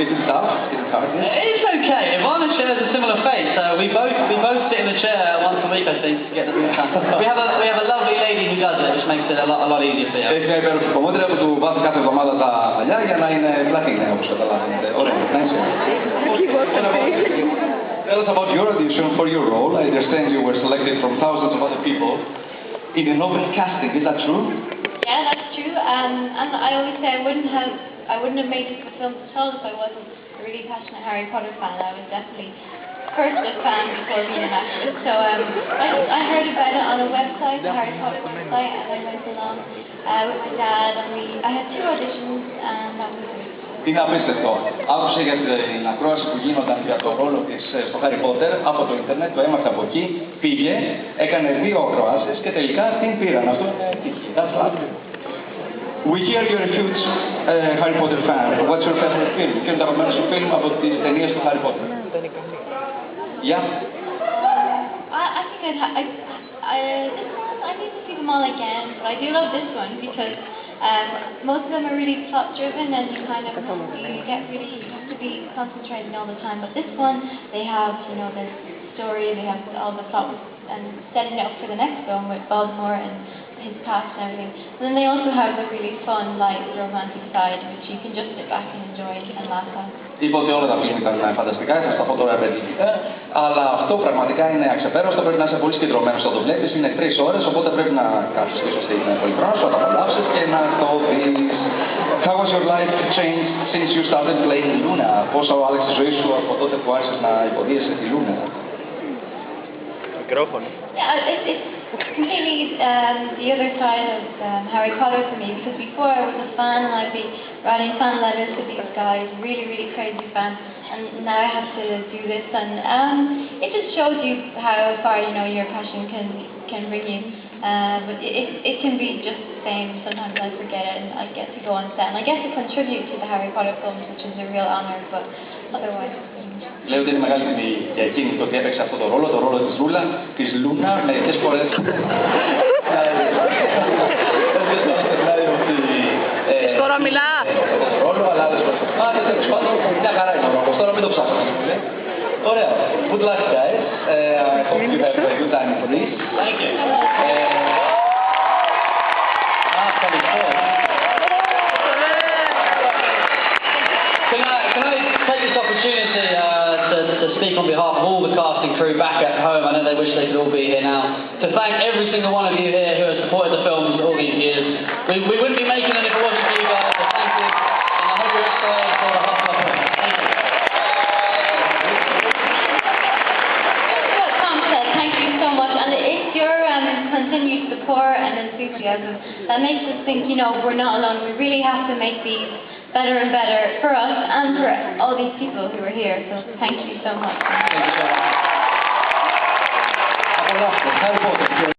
Is it tough? Is it hard? It's okay. Ivana shares a similar fate. We both sit in the chair once a week, I think, to get the thing done. We have a lovely lady who does it, which makes it a lot easier for you. Έχει μια υπέροχη κομμότρια που του βάζει κάθε εβδομάδα τα μαλλιά για να είναι πλακή, όπως καταλαβαίνετε. Ωραία, nice. Tell us about your audition for your role. I understand you were selected from thousands of other people in an open casting. Is that true? Yeah, that's true. And I always say I wouldn't have made it for film at all if I wasn't a really passionate Harry Potter fan. I was definitely first a fan before being an actress. So I heard about it on a website, the Harry Potter website, and I went along with my dad, and I had 2 auditions, and that was it. Είναι απίστευτο. Άκουσε για την ακρόαση που γίνονταν για τον ρόλο της στο Harry Potter από το ίντερνετ, το έμαθε από εκεί, πήγε, έκανε 2 ακροάσεις και τελικά την πήραν. Αυτό είναι τύχη. That's right. We hear you're a huge Harry Potter fan. What's your favorite film? Ποιο είναι το αγαπημένο σου film από τις ταινίες του Harry Potter? Yeah? I think I need to see them all again, but I do love this one because most of them are really plot driven and you have to be concentrating all the time. But this one, they have, the story, they have all the plot and setting it up for the next film with Voldemort and his past and everything. And then they also have the really fun, light, romantic side, which you can just sit back and enjoy and laugh at. Είπα ότι όλα τα film ήταν φανταστικά, θα σταθώ τώρα επενδυτικά, αλλά αυτό πραγματικά είναι αξεπέραστο. Πρέπει να είσαι πολύ συγκεντρωμένος όταν το βλέπεις. Είναι 3 ώρες, οπότε πρέπει να κάτσεις πίσω στην πολυχρόνια σου, να τα απολαύσεις και να το δεις. How was your life changed since you started playing Luna? Πώς άλλαξε τη ζωή σου από τότε που άρχισες να υποδίεσαι τη Luna? Μικρόφωνο. It's completely the other side of Harry Potter for me, because before I was a fan and I'd be writing fan letters to these guys, really crazy fans, and now I have to do this, and it just shows you how far your passion can bring you. But it can be just the same. Sometimes I forget it and I get to go on set and I get to contribute to the Harry Potter films, which is a real honor, but otherwise... Λέω ότι είναι μεγάλη τιμή για εκείνη το ότι έπαιξε αυτό το ρόλο της Λούνα, μερικές φορές. Τώρα μιλά! Ρόλο, αλλά άλλες φορές. Τέλος πάντων, μια χαρά είναι ο ρόλος, τώρα μην το ψάχνω. Ωραία. Good luck, guys. I hope you have a good time for this. Thank you. Can I take this opportunity to speak on behalf of all the cast and crew back at home? I know they wish they could all be here now. To thank every single one of you here who has supported the films all these years. We wouldn't be making them if it wasn't for you guys, so thank you. And I hope you're excited for the Hufflepuff. Thank you. What Tom said, thank you so much. And it's your continued support and enthusiasm that makes us think, we're not alone. We really have to make these better and better for us and for all these people who are here. So thank you so much. Thank you so much.